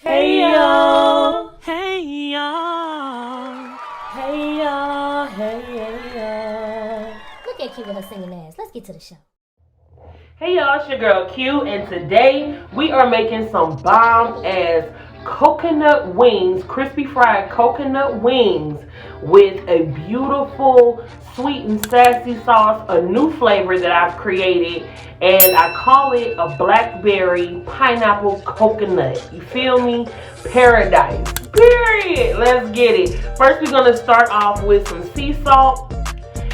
Hey y'all, hey y'all, hey y'all, hey y'all. Look at Q with her singing ass. Let's get to the show. Hey y'all, it's your girl Q, and today we are making some bomb ass coconut wings, crispy fried coconut wings with a beautiful sweet and sassy sauce, a new flavor that I've created, and I call it a blackberry pineapple coconut. You feel me? Paradise. Period. Let's get it. First, we're gonna start off with some sea salt.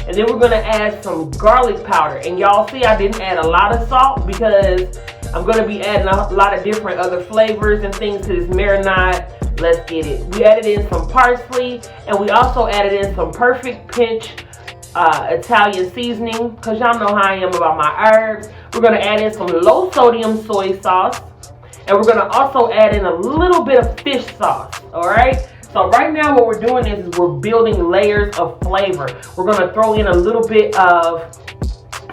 And then we're going to add some garlic powder. And y'all see I didn't add a lot of salt because I'm going to be adding a lot of different other flavors and things to this marinade. Let's get it. We added in some parsley, and we also added in some perfect pinch Italian seasoning, because y'all know how I am about my herbs. We're going to add in some low sodium soy sauce, and we're going to also add in a little bit of fish sauce. All right. So right now what we're doing is we're building layers of flavor. We're going to throw in a little bit of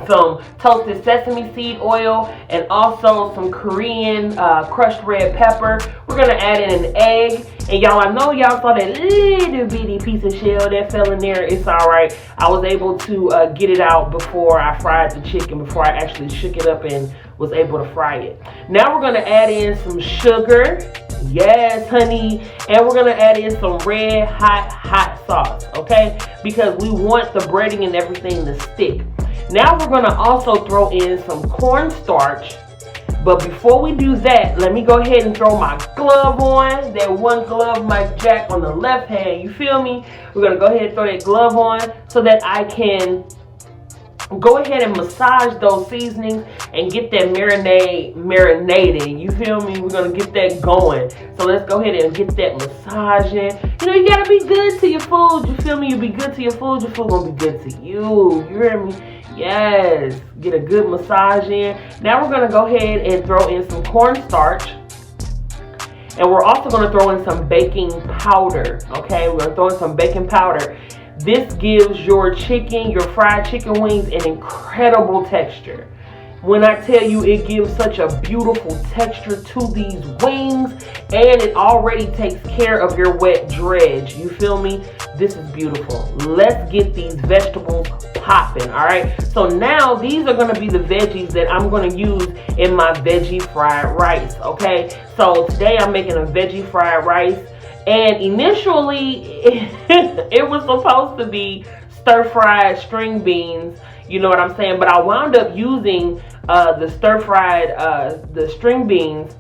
some toasted sesame seed oil and also some Korean crushed red pepper. We're going to add in an egg. And y'all, I know y'all saw that little bitty piece of shell that fell in there. It's all right. I was able to get it out before I fried the chicken, before I actually shook it up and was able to fry it. Now we're going to add in some sugar. Yes, honey. And we're going to add in some red hot sauce, okay? Because we want the breading and everything to stick. Now we're going to also throw in some cornstarch. But before we do that, let me go ahead and throw my glove on. That one glove, Mike Jack, on the left hand. You feel me? We're going to go ahead and throw that glove on so that I can go ahead and massage those seasonings and get that marinating. You feel me? We're going to get that going. So let's go ahead and get that massaging. You know, you got to be good to your food. You feel me? You be good to your food. Your food going to be good to you. You hear me? Yes. Get a good massage in. Now we're going to go ahead and throw in some cornstarch. And we're also going to throw in some baking powder. Okay? We're going to throw in some baking powder. This gives your chicken, your fried chicken wings, an incredible texture. When I tell you, it gives such a beautiful texture to these wings, and it already takes care of your wet dredge. You feel me? This is beautiful. Let's get these vegetables popping, all right? So now these are going to be the veggies that I'm going to use in my veggie fried rice, okay? So today I'm making a veggie fried rice. And initially, it was supposed to be stir-fried string beans, you know what I'm saying? But I wound up using the stir-fried, the string beans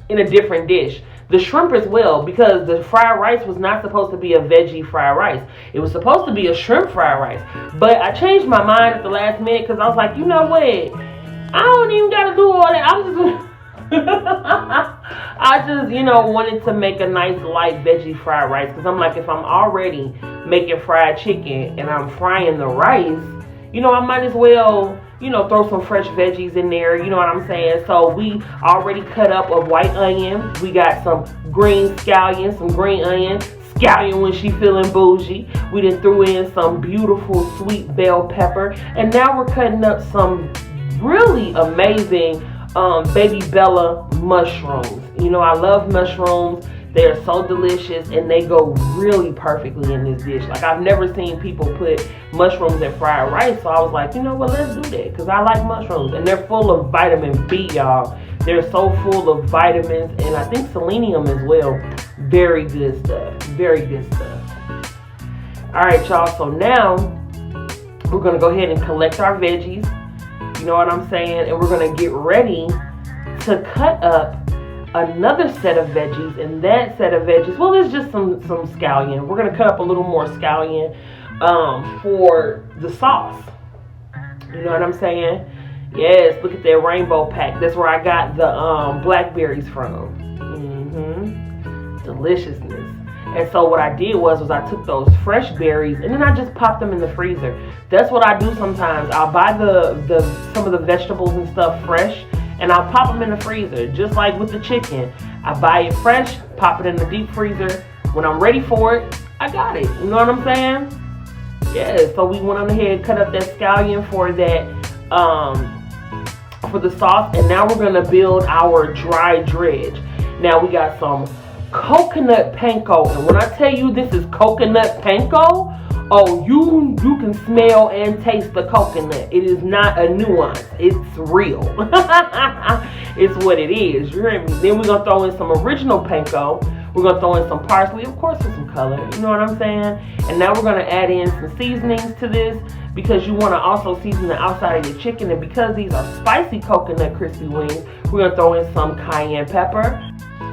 in a different dish. The shrimp as well, because the fried rice was not supposed to be a veggie fried rice. It was supposed to be a shrimp fried rice. But I changed my mind at the last minute because I was like, you know what? I don't even got to do all that. I'm just going to... I just, you know, wanted to make a nice light veggie fried rice, because I'm like, if I'm already making fried chicken and I'm frying the rice, you know, I might as well, you know, throw some fresh veggies in there, you know what I'm saying? So we already cut up a white onion. We got some green scallion, some green onion. Scallion when she feeling bougie. We then threw in some beautiful sweet bell pepper. And now we're cutting up some really amazing baby Bella mushrooms. You know, I love mushrooms. They are so delicious, and they go really perfectly in this dish. Like, I've never seen people put mushrooms in fried rice, so I was like, you know what, let's do that, because I like mushrooms, and they're full of vitamin B, y'all. They're so full of vitamins, and I think selenium as well. Very good stuff. Very good stuff. All right, y'all, so now we're going to go ahead and collect our veggies. You know what I'm saying? And we're going to get ready to cut up another set of veggies. And that set of veggies, well, there's just some scallion. We're going to cut up a little more scallion for the sauce. You know what I'm saying? Yes, look at that rainbow pack. That's where I got the blackberries from. Deliciousness. And so what I did was I took those fresh berries and then I just popped them in the freezer. That's what I do sometimes. I'll buy some of the vegetables and stuff fresh, and I'll pop them in the freezer, just like with the chicken. I buy it fresh, pop it in the deep freezer. When I'm ready for it, I got it. You know what I'm saying? Yeah, so we went on ahead and cut up that scallion for that, for the sauce, and now we're gonna build our dry dredge. Now we got some coconut panko, and when I tell you this is coconut panko, oh, you can smell and taste the coconut. It is not a nuance. It's real. It's what it is. You hear me? Then we're gonna throw in some original panko. We're gonna throw in some parsley, of course, with some color. You know what I'm saying? And now we're gonna add in some seasonings to this, because you want to also season the outside of your chicken. And because these are spicy coconut crispy wings, we're gonna throw in some cayenne pepper.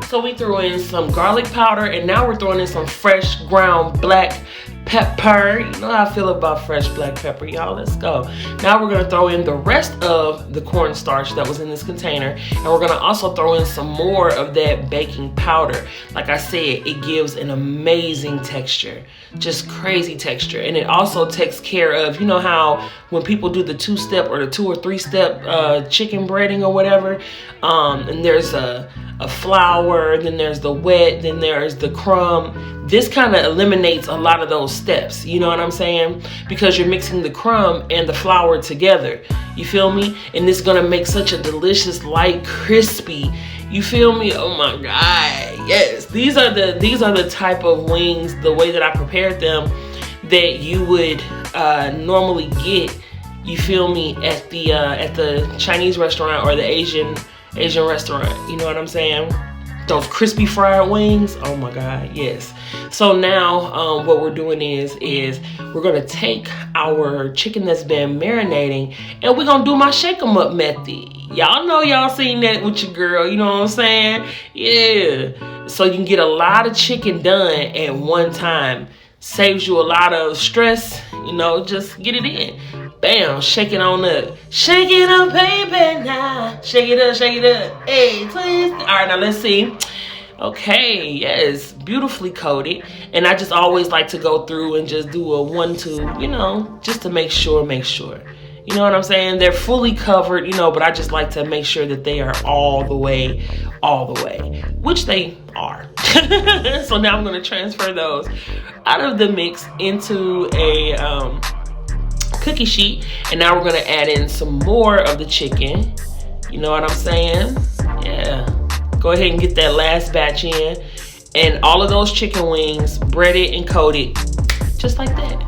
So we threw in some garlic powder, and now we're throwing in some fresh ground black pepper. You know how I feel about fresh black pepper, y'all. Let's go. Now we're gonna throw in the rest of the cornstarch that was in this container, and we're gonna also throw in some more of that baking powder. Like I said, it gives an amazing texture, just crazy texture. And it also takes care of, you know how when people do the 2-step or the 2 or 3-step chicken breading or whatever, and there's a flour, then there's the wet, then there's the crumb. This kind of eliminates a lot of those steps, you know what I'm saying? Because you're mixing the crumb and the flour together, you feel me? And this is gonna make such a delicious, light, crispy, you feel me? Oh my God, yes. These are the type of wings, the way that I prepared them, that you would normally get, you feel me, at the Chinese restaurant or the Asian restaurant, you know what I'm saying? Those crispy fried wings, oh my God, yes. So now what we're doing is we're gonna take our chicken that's been marinating, and we're gonna do my shake 'em up method. Y'all know y'all seen that with your girl, you know what I'm saying? Yeah. So you can get a lot of chicken done at one time. Saves you a lot of stress, you know, just get it in. Bam, shake it on up. Shake it up, baby, now. Shake it up, hey, twist. All right, now let's see. Okay, yes, beautifully coated. And I just always like to go through and just do a 1-2, you know, just to make sure. You know what I'm saying? They're fully covered, you know, but I just like to make sure that they are all the way, which they are. So now I'm gonna transfer those out of the mix into a cookie sheet, and now we're gonna add in some more of the chicken. You know what I'm saying? Yeah. Go ahead and get that last batch in, and all of those chicken wings breaded and coated just like that.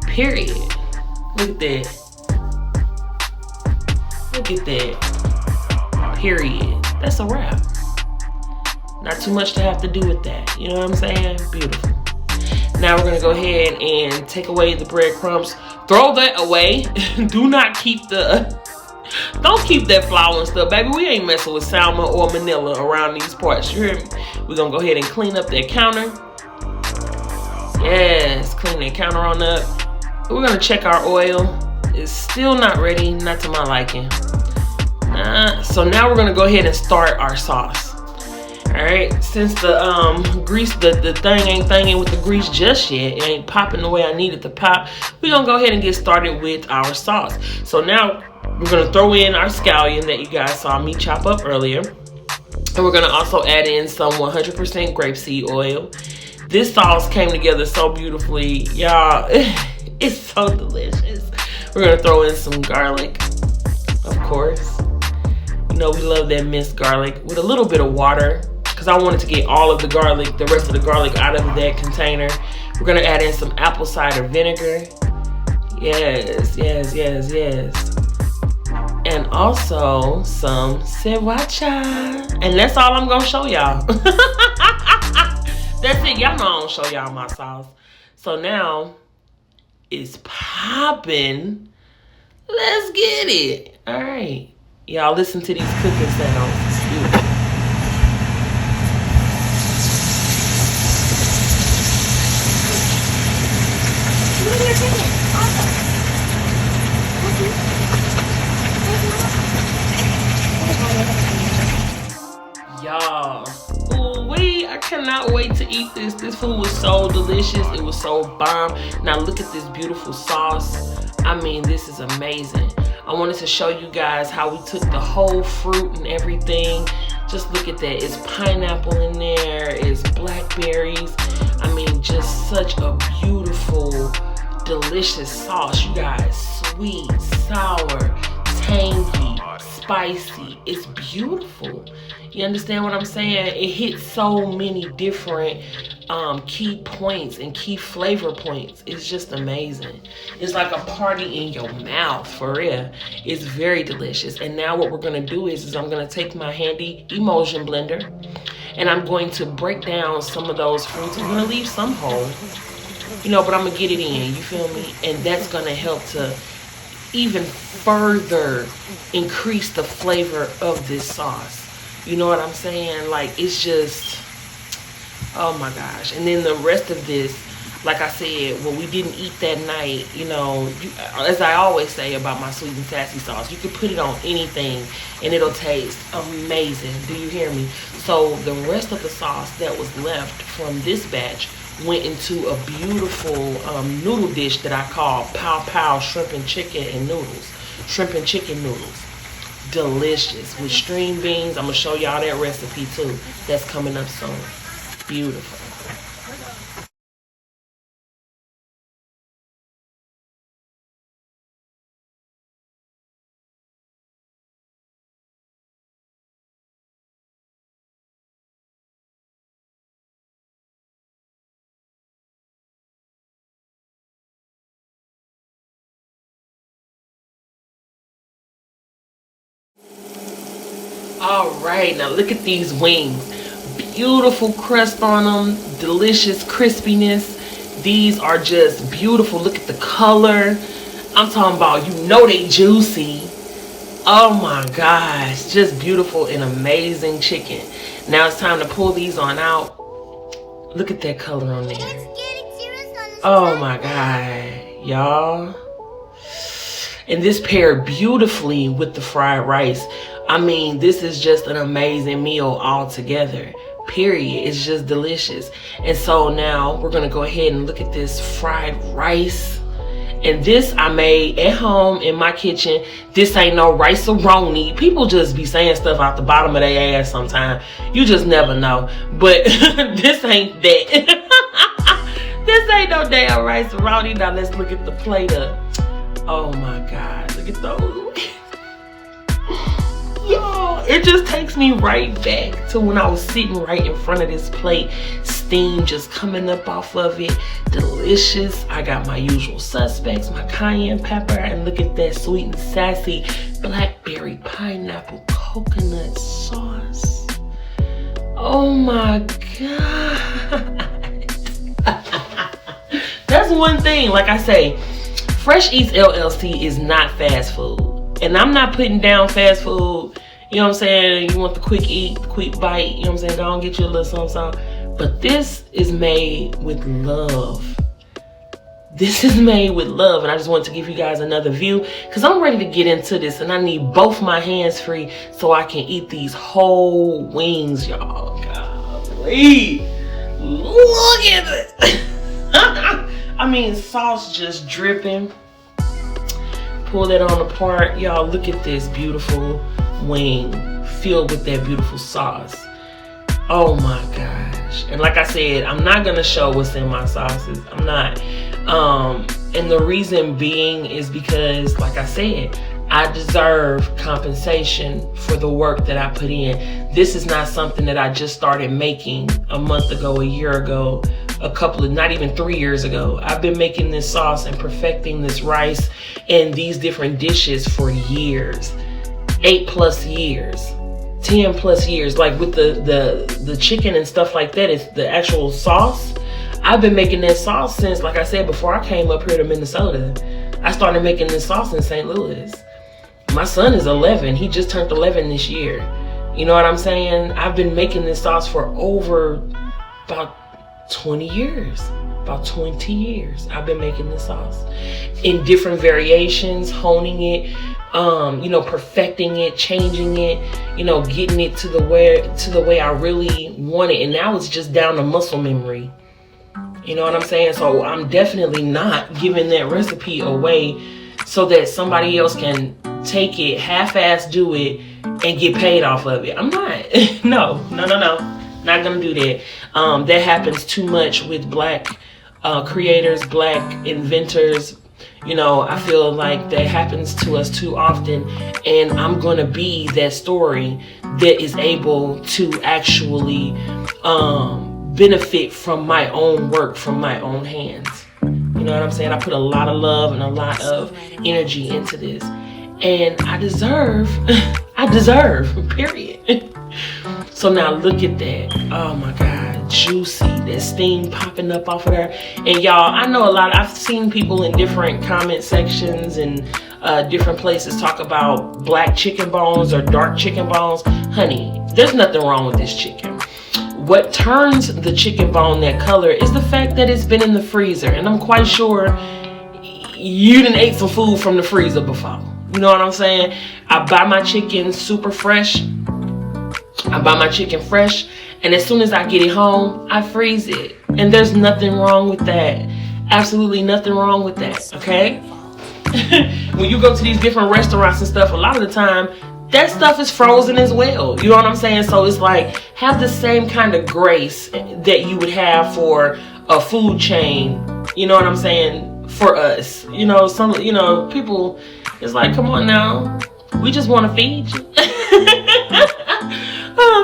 Period. Look at that. Look at that. Period. That's a wrap. Not too much to have to do with that. You know what I'm saying? Beautiful. Now we're gonna go ahead and take away the breadcrumbs. Throw that away. Do not keep don't keep that flour and stuff, baby. We ain't messing with salmon or manila around these parts. You hear me? We're gonna go ahead and clean up that counter. Yes, clean that counter on up. We're gonna check our oil. It's still not ready, not to my liking. So now we're gonna go ahead and start our sauce. All right, since the grease, the thing ain't thinging with the grease just yet, it ain't popping the way I need it to pop, we're gonna go ahead and get started with our sauce. So now we're gonna throw in our scallion that you guys saw me chop up earlier. And we're gonna also add in some 100% grapeseed oil. This sauce came together so beautifully, y'all. It's so delicious. We're gonna throw in some garlic, of course. You know, we love that minced garlic with a little bit of water, because I wanted to get all of the garlic, the rest of the garlic out of that container. We're gonna add in some apple cider vinegar. Yes. And also some sriracha. And that's all I'm gonna show y'all. That's it, y'all know I don't show y'all my sauce. So now it's popping. Let's get it. All right, y'all listen to these cooking sounds. Beautiful. Y'all, I cannot wait to eat this. This food was so delicious. It was so bomb. Now look at this beautiful sauce. I mean, this is amazing. I wanted to show you guys how we took the whole fruit and everything. Just look at that. It's pineapple in there. It's blackberries. I mean, just such a beautiful, delicious sauce. You guys, sweet, sour, tangy, spicy. It's beautiful. You understand what I'm saying? It hits so many different key points and key flavor points. It's just amazing. It's like a party in your mouth, for real. It's very delicious. And now what we're gonna do is I'm gonna take my handy emulsion blender and I'm going to break down some of those fruits. I'm gonna leave some whole, you know, but I'm gonna get it in, you feel me? And that's gonna help to even further increase the flavor of this sauce. You know what I'm saying? Like, it's just, oh my gosh. And then the rest of this, like I said, what we didn't eat that night, you know, as I always say about my sweet and sassy sauce, you can put it on anything and it'll taste amazing. Do you hear me? So the rest of the sauce that was left from this batch went into a beautiful noodle dish that I call Pow Pow Shrimp and Chicken and Noodles. Shrimp and chicken noodles. Delicious. With string beans. I'm going to show y'all that recipe too. That's coming up soon. Beautiful. All right, now look at these wings. Beautiful crust on them, delicious crispiness. These are just beautiful. Look at the color. I'm talking about, you know, they juicy. Oh my gosh, just beautiful and amazing chicken. Now it's time to pull these on out. Look at that color on there. Oh my god, y'all. And this paired beautifully with the fried rice. I mean, this is just an amazing meal altogether. Period. It's just delicious. And so now we're gonna go ahead and look at this fried rice. And this I made at home in my kitchen. This ain't no rice-a-roni. People just be saying stuff out the bottom of their ass sometimes. You just never know. But this ain't that. This ain't no damn rice-a-roni. Now let's look at the plate up. Oh my God, look at those. Y'all, it just takes me right back to when I was sitting right in front of this plate. Steam just coming up off of it. Delicious. I got my usual suspects, my cayenne pepper, and look at that sweet and sassy blackberry pineapple coconut sauce. Oh my God. That's one thing, like I say, Fresh Eats LLC is not fast food. And I'm not putting down fast food. You know what I'm saying? You want the quick eat, the quick bite. You know what I'm saying? Go and get you a little something. But this is made with love. This is made with love. And I just wanted to give you guys another view. Because I'm ready to get into this. And I need both my hands free so I can eat these whole wings, y'all. Golly. Look at it. I mean, sauce just dripping. Pull that on apart. Y'all, look at this beautiful wing filled with that beautiful sauce. Oh my gosh. And like I said, I'm not gonna show what's in my sauces. I'm not. And the reason being is because, like I said, I deserve compensation for the work that I put in. This is not something that I just started making a month ago, a year ago, not even 3 years ago. I've been making this sauce and perfecting this rice and these different dishes for years. 8+ years, 10+ years. Like with the chicken and stuff like that, it's the actual sauce. I've been making that sauce since, like I said, before I came up here to Minnesota. I started making this sauce in St. Louis. My son is 11. He just turned 11 this year. You know what I'm saying? I've been making this sauce for over about 20 years. About 20 years I've been making this sauce in different variations, honing it, you know, perfecting it, changing it, you know, getting it to the way I really want it. And now it's just down to muscle memory. You know what I'm saying? So I'm definitely not giving that recipe away so that somebody else can take it, half-ass do it, and get paid off of it. I'm not. No. Not gonna do that. That happens too much with black creators, black inventors, You know, I feel like that happens to us too often, and I'm gonna be that story that is able to actually benefit from my own work, from my own hands. You know what I'm saying? I put a lot of love and a lot of energy into this, and I deserve, period. So now look at that. Oh my God, juicy. That steam popping up off of there. And y'all, I know I've seen people in different comment sections and different places talk about black chicken bones or dark chicken bones. Honey, there's nothing wrong with this chicken. What turns the chicken bone that color is the fact that it's been in the freezer. And I'm quite sure you done ate some food from the freezer before. You know what I'm saying? I buy my chicken super fresh. I buy my chicken fresh, and as soon as I get it home, I freeze it. And there's nothing wrong with that. Absolutely nothing wrong with that, okay? When you go to these different restaurants and stuff, a lot of the time, that stuff is frozen as well. You know what I'm saying? So it's like, have the same kind of grace that you would have for a food chain. You know what I'm saying? For us. You know, people, it's like, come on now. We just want to feed you.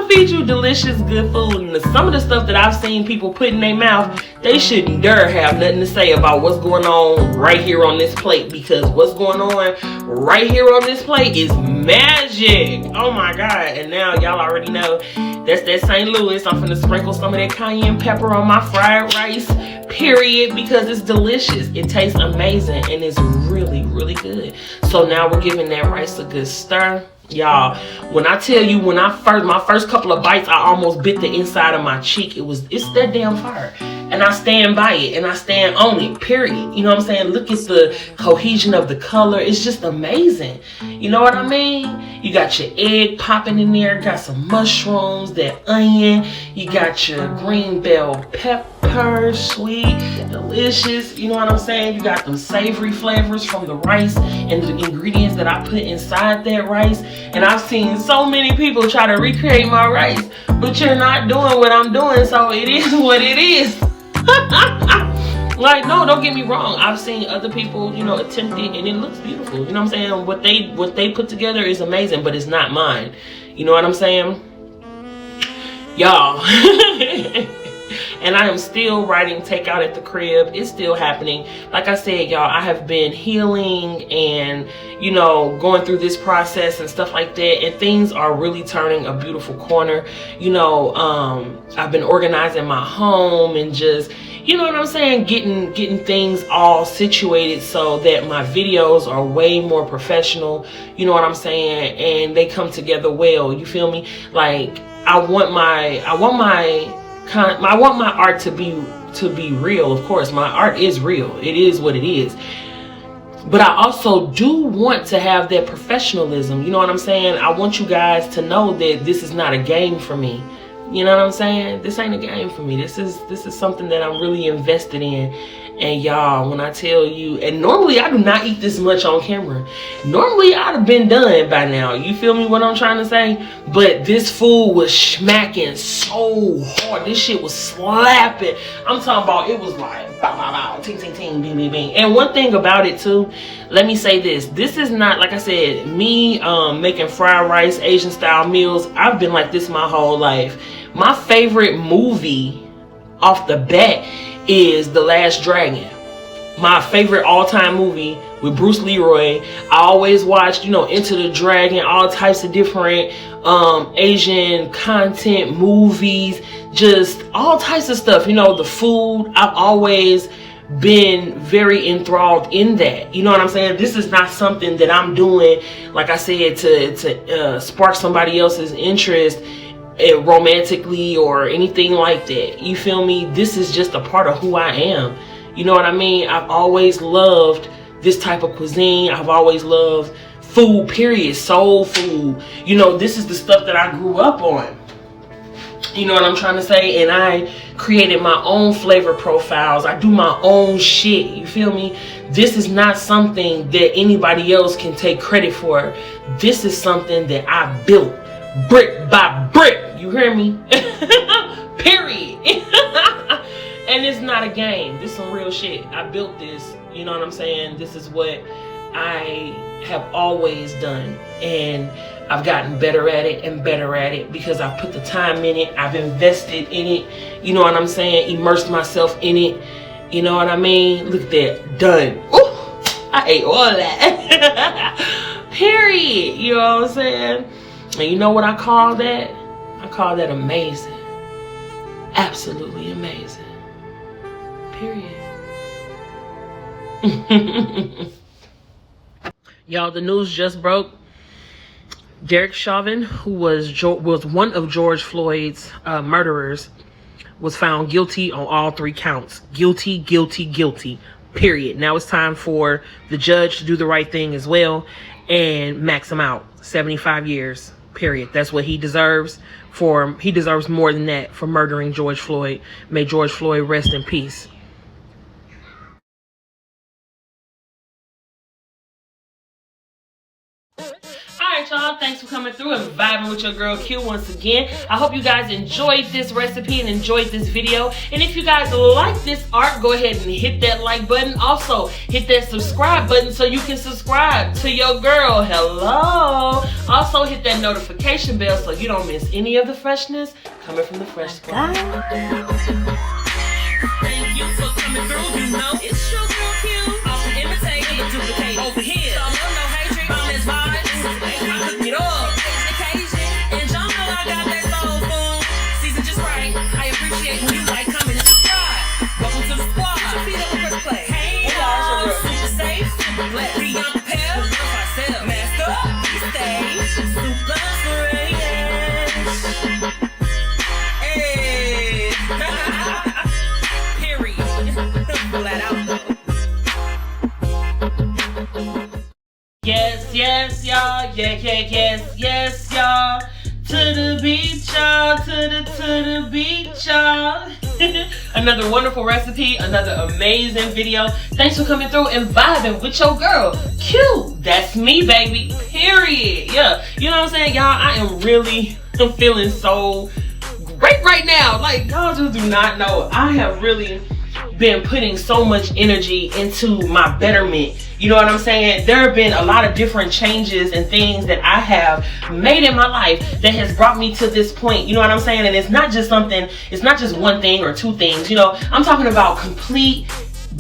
Feed you delicious good food, and some of the stuff that I've seen people put in their mouth, they shouldn't dare have nothing to say about what's going on right here on this plate, because what's going on right here on this plate is magic. Oh my God. And now y'all already know that's that St. Louis. I'm finna sprinkle some of that cayenne pepper on my fried rice, period, because it's delicious. It tastes amazing, and it's really, really good. So now we're giving that rice a good stir. Y'all, when I tell you, my first couple of bites, I almost bit the inside of my cheek. It's that damn fire. And I stand by it, and I stand on it, period. You know what I'm saying? Look at the cohesion of the color. It's just amazing. You know what I mean? You got your egg popping in there, got some mushrooms, that onion, you got your green bell pepper, sweet, delicious. You know what I'm saying? You got them savory flavors from the rice and the ingredients that I put inside that rice. And I've seen so many people try to recreate my rice, but you're not doing what I'm doing, so it is what it is. Like, no, don't get me wrong. I've seen other people, you know, attempt it, and it looks beautiful. You know what I'm saying? What they put together is amazing, but it's not mine. You know what I'm saying? Y'all. And I am still writing Takeout at the Crib. It's still happening. Like I said, y'all, I have been healing and, you know, going through this process and stuff like that. And things are really turning a beautiful corner. You know, I've been organizing my home and just, you know what I'm saying, getting things all situated so that my videos are way more professional. You know what I'm saying? And they come together well. You feel me? Like, I want my art to be real. Of course, my art is real. It is what it is. But I also do want to have that professionalism. You know what I'm saying? I want you guys to know that this is not a game for me. You know what I'm saying? This ain't a game for me. This is something that I'm really invested in. And y'all, when I tell you, and normally I do not eat this much on camera. Normally I'd have been done by now. You feel me what I'm trying to say? But this food was smacking so hard. This shit was slapping. I'm talking about, it was like bow, bow, bow, ting, ting, ting, bing, bing, bing. And one thing about it too, let me say this. This is not, like I said, me making fried rice, Asian style meals. I've been like this my whole life. My favorite movie off the bat is The Last Dragon. My favorite all-time movie with Bruce Leroy. I always watched, you know, Into the Dragon, all types of different Asian content, movies, just all types of stuff. You know, the food, I've always been very enthralled in that. You know what I'm saying? This is not something that I'm doing, like I said, to spark somebody else's interest romantically or anything like that. You feel me? This is just a part of who I am. You know what I mean? I've always loved this type of cuisine. I've always loved food, period. Soul food. You know, this is the stuff that I grew up on. You know what I'm trying to say? And I created my own flavor profiles. I do my own shit. You feel me? This is not something that anybody else can take credit for. This is something that I built brick by brick. You hear me? Period. and it's not a game. This is some real shit. I built this, you know what I'm saying? This is what I have always done, and I've gotten better at it and better at it because I've put the time in it. I've invested in it, you know what I'm saying? Immersed myself in it, you know what I mean? Look at that, done. Ooh, I ate all that. Period, you know what I'm saying? And you know what I call that? I call that amazing. Absolutely amazing. Period. Y'all, the news just broke. Derek Chauvin, who was one of George Floyd's murderers, was found guilty on all 3 counts. Guilty, guilty, guilty. Period. Now it's time for the judge to do the right thing as well and max him out. 75 years. Period. That's what he deserves. He deserves more than that for murdering George Floyd. May George Floyd rest in peace. Alright, y'all, thanks for coming through and vibing with your girl Q once again. I hope you guys enjoyed this recipe and enjoyed this video. And if you guys like this art, go ahead and hit that like button. Also, hit that subscribe button so you can subscribe to your girl. Hello. Also, hit that notification bell so you don't miss any of the freshness coming from the Fresh Squad. Thank you for coming through. You know it's your girl Q. I'm imitating but duplicating over here. So no hatred on this vibe. I cook it up. Occasion. And y'all know I got that soul food. Season just right. I appreciate when you like, comment, and subscribe. Welcome to the squad. Put your feet up in first place. Hey, y'all. Super safe. Super blessed. Beyond prepared. Love myself. Master. We stay. Super fresh. Hey. Yes, yes, y'all. Yes, y'all. To the beach, y'all. To the beach, y'all. Another wonderful recipe, another amazing video. Thanks for coming through and vibing with your girl Q. That's me, baby. Period. Yeah. You know what I'm saying, y'all? I'm feeling so great right now. Like, y'all just do not know. I have really been putting so much energy into my betterment. You know what I'm saying? There have been a lot of different changes and things that I have made in my life that has brought me to this point. You know what I'm saying? And it's not just one thing or 2 things. You know, I'm talking about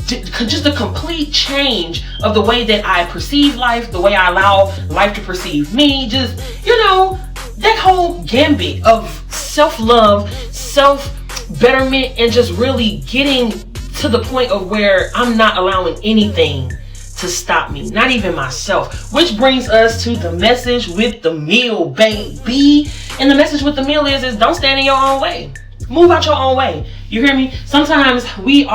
just a complete change of the way that I perceive life, the way I allow life to perceive me. Just, you know, that whole gambit of self-love, self-betterment, and just really getting to the point of where I'm not allowing anything to stop me, not even myself. Which brings us to the message with the meal, baby. And the message with the meal is don't stand in your own way. Move out your own way. You hear me? Sometimes we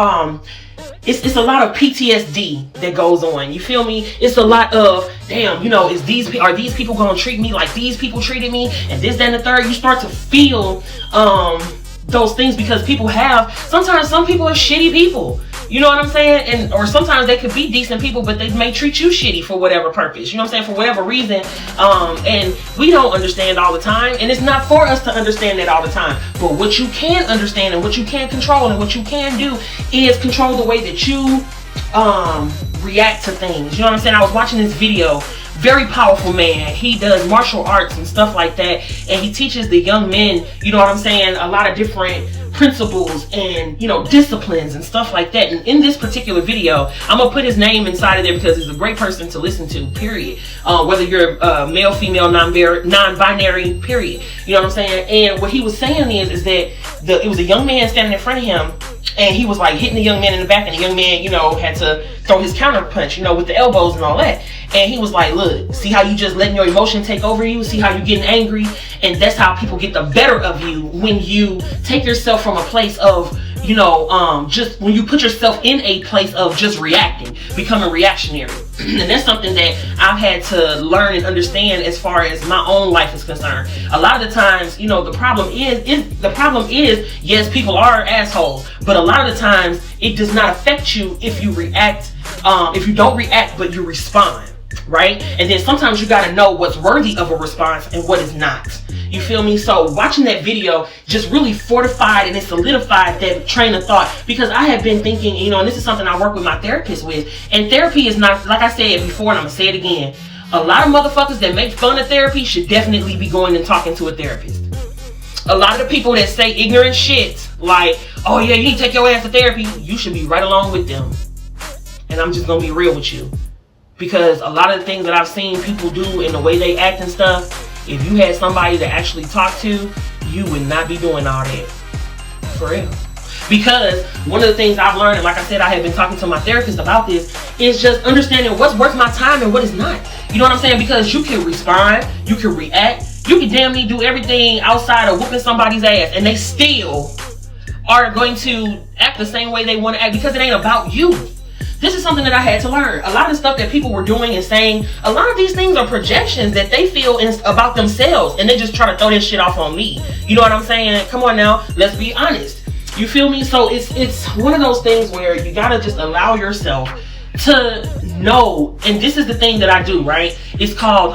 it's a lot of PTSD that goes on. You feel me? It's a lot of, damn, you know, are these people gonna treat me like these people treated me, and this, that, and the third. You start to feel those things because sometimes some people are shitty people. You know what I'm saying? Or sometimes they could be decent people, but they may treat you shitty for whatever purpose. You know what I'm saying? For whatever reason. And we don't understand all the time. And it's not for us to understand that all the time. But what you can understand and what you can control and what you can do is control the way that you react to things. You know what I'm saying? I was watching this video. Very powerful man. He does martial arts and stuff like that. And he teaches the young men, you know what I'm saying, a lot of different principles and, you know, disciplines and stuff like that. And in this particular video, I'm gonna put his name inside of there because he's a great person to listen to, period. Whether you're male, female, non-binary, period. You know what I'm saying? And what he was saying is that it was a young man standing in front of him, and he was like hitting the young man in the back, and the young man, you know, had to throw his counter punch, you know, with the elbows and all that. And he was like, look, see how you just letting your emotion take over you? See how you getting angry? And that's how people get the better of you, when you take yourself from a place of, you know, just when you put yourself in a place of just reacting, becoming reactionary. And that's something that I've had to learn and understand as far as my own life is concerned. A lot of the times, you know, the problem is, yes, people are assholes, but a lot of the times it does not affect you if you react, if you don't react, but you respond. right? And then sometimes you got to know what's worthy of a response and what is not. You feel me? So watching that video just really fortified and it solidified that train of thought, because I have been thinking, you know, and this is something I work with my therapist with, and therapy is not, like I said before, and I'm gonna say it again, a lot of motherfuckers that make fun of therapy should definitely be going and talking to a therapist. A lot of the people that say ignorant shit like, oh yeah, you need to take your ass to therapy, you should be right along with them. And I'm just gonna be real with you, because a lot of the things that I've seen people do and the way they act and stuff, if you had somebody to actually talk to, you would not be doing all that. For real. Because one of the things I've learned, and like I said, I have been talking to my therapist about this, is just understanding what's worth my time and what is not. You know what I'm saying? Because you can respond, you can react, you can damn near do everything outside of whooping somebody's ass, and they still are going to act the same way they want to act, because it ain't about you. This is something that I had to learn. A lot of the stuff that people were doing and saying, a lot of these things are projections that they feel about themselves, and they just try to throw this shit off on me. You know what I'm saying? Come on now, let's be honest. You feel me? So it's one of those things where you gotta just allow yourself to know, and this is the thing that I do, right? It's called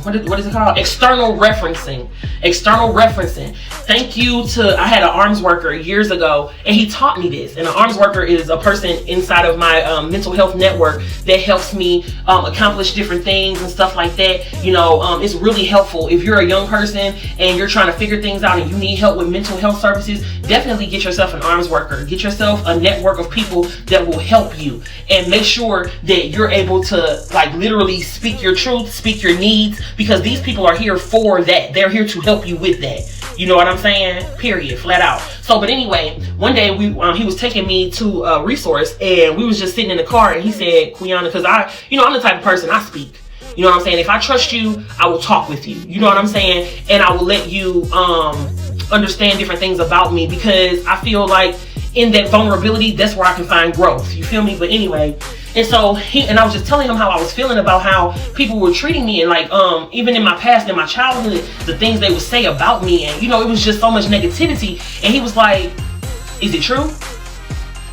what is it called? External referencing. External referencing. Thank you to, I had an arms worker years ago, and he taught me this. And an arms worker is a person inside of my mental health network that helps me accomplish different things and stuff like that. You know, it's really helpful if you're a young person and you're trying to figure things out and you need help with mental health services. Definitely get yourself an arms worker. Get yourself a network of people that will help you, and make sure that you're able to, like, literally speak your truth, speak your needs, because these people are here for that. They're here to help you with that. You know what I'm saying? Period. Flat out. So, but anyway, one day he was taking me to a resource, and we was just sitting in the car, and he said, Quiana, because I'm the type of person, I speak. You know what I'm saying? If I trust you, I will talk with you. You know what I'm saying? And I will let you understand different things about me, because I feel like in that vulnerability, that's where I can find growth. You feel me? But anyway, and so I was just telling him how I was feeling about how people were treating me, and like even in my past, in my childhood, the things they would say about me, and you know, it was just so much negativity. And he was like, is it true?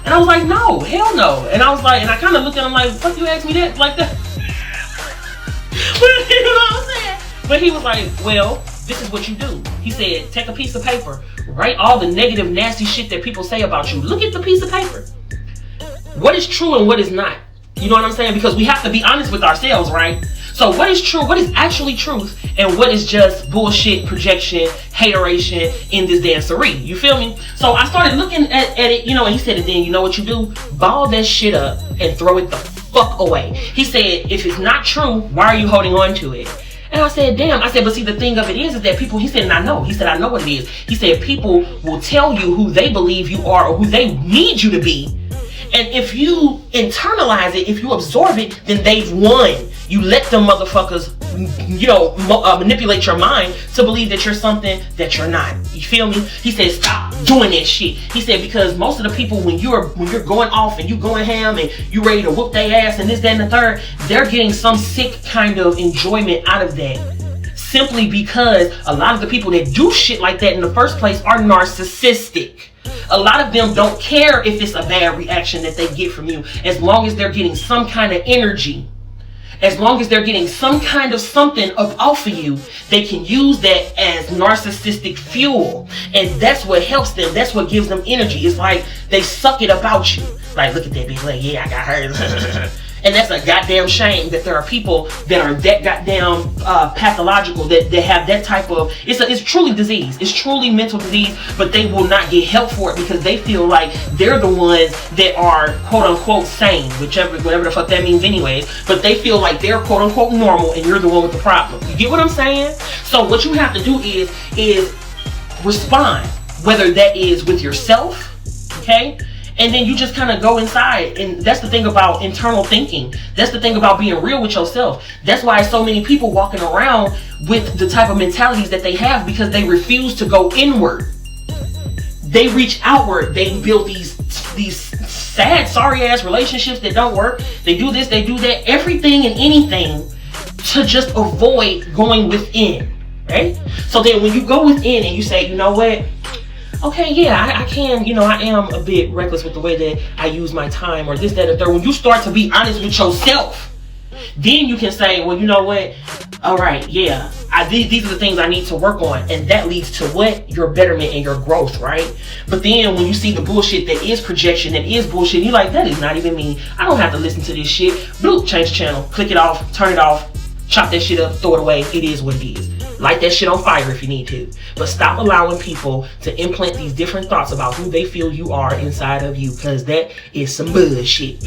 And I was like, no, hell no. And I was like, and I kind of looked at him like, fuck you asked me that like that? But you know what I'm saying? But he was like, well, this is what you do. He said, take a piece of paper, write all the negative, nasty shit that people say about you. Look at the piece of paper. What is true and what is not? You know what I'm saying? Because we have to be honest with ourselves, right? So what is true, what is actually truth, and what is just bullshit, projection, hateration in this dancery? You feel me? So I started looking at it, you know, and he said, and then you know what you do? Ball that shit up and throw it the fuck away. He said, if it's not true, why are you holding on to it? And I said, damn. I said, but see, the thing of it is that people, he said, and I know. He said, I know what it is. He said, people will tell you who they believe you are or who they need you to be. And if you internalize it, if you absorb it, then they've won. You let them motherfuckers, you know, manipulate your mind to believe that you're something that you're not. You feel me? He said, stop doing that shit. He said, because most of the people, when you're going off and you going ham and you ready to whoop their ass and this, that, and the third, they're getting some sick kind of enjoyment out of that. Simply because a lot of the people that do shit like that in the first place are narcissistic. A lot of them don't care if it's a bad reaction that they get from you, as long as they're getting some kind of energy. As long as they're getting some kind of something off of you, they can use that as narcissistic fuel. And that's what helps them. That's what gives them energy. It's like they suck it about you. Like, look at that bitch. Like, yeah, I got her. And that's a goddamn shame that there are people that are that goddamn pathological, that have that type of, it's truly disease. It's truly mental disease, but they will not get help for it because they feel like they're the ones that are quote unquote sane, whatever the fuck that means anyways, but they feel like they're quote unquote normal and you're the one with the problem. You get what I'm saying? So what you have to do is respond, whether that is with yourself, okay? And then you just kind of go inside. And that's the thing about internal thinking. That's the thing about being real with yourself. That's why so many people walking around with the type of mentalities that they have, because they refuse to go inward. They reach outward. They build these sad, sorry ass relationships that don't work. They do this, they do that, everything and anything to just avoid going within, right? So then when you go within and you say, you know what? Okay, yeah, I can, you know, I am a bit reckless with the way that I use my time or this, that, or third. When you start to be honest with yourself, Then you can say, well, you know what? All right, yeah, these are the things I need to work on, and that leads to what? Your betterment and your growth, right? But then when you see the bullshit that is projection, that is bullshit, you're like, that is not even me. I don't have to listen to this shit. Bloop, change the channel, click it off, turn it off, chop that shit up, throw it away. It is what it is. Light that shit on fire if you need to. But stop allowing people to implant these different thoughts about who they feel you are inside of you, because that is some bullshit.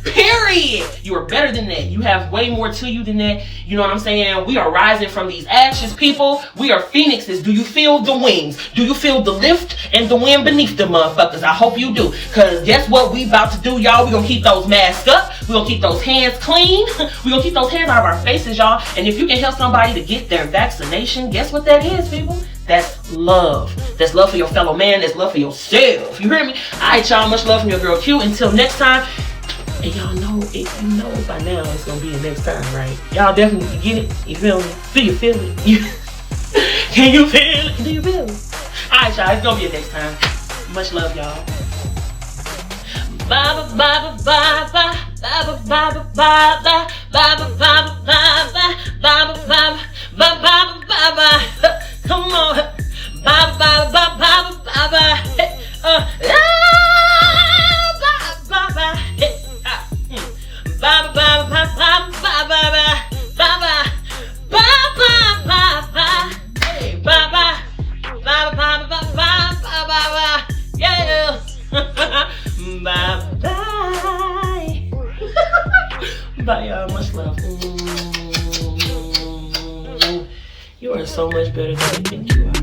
Period. You are better than that. You have way more to you than that. You know what I'm saying? We are rising from these ashes, people. We are phoenixes. Do you feel the wings? Do you feel the lift and the wind beneath the motherfuckers? I hope you do. Because guess what we about to do, y'all? We're going to keep those masks up. We're going to keep those hands clean. We're going to keep those hands out of our faces, y'all. And if you can help somebody to get their vaccination, guess what that is, people? That's love. That's love for your fellow man. That's love for yourself. You hear me? All right, y'all. Much love from your girl Q. Until next time. And y'all know, if you know by now, it's gonna be the next time, right? Y'all definitely get it. You feel me? Do you feel it? Can you feel it? Do you feel it? Alright, y'all, it's gonna be the next time. Much love, y'all. Bye bye bye bye bye bye bye bye bye bye bye bye bye bye bye. Come on. Bye bye bye bye bye bye. Bye bye bye bye bye bye bye bye bye bye. Hey, bye bye bye bye bye bye bye bye. Yeah. Bye bye. Bye, y'all. Much love. You are so much better than you think you are.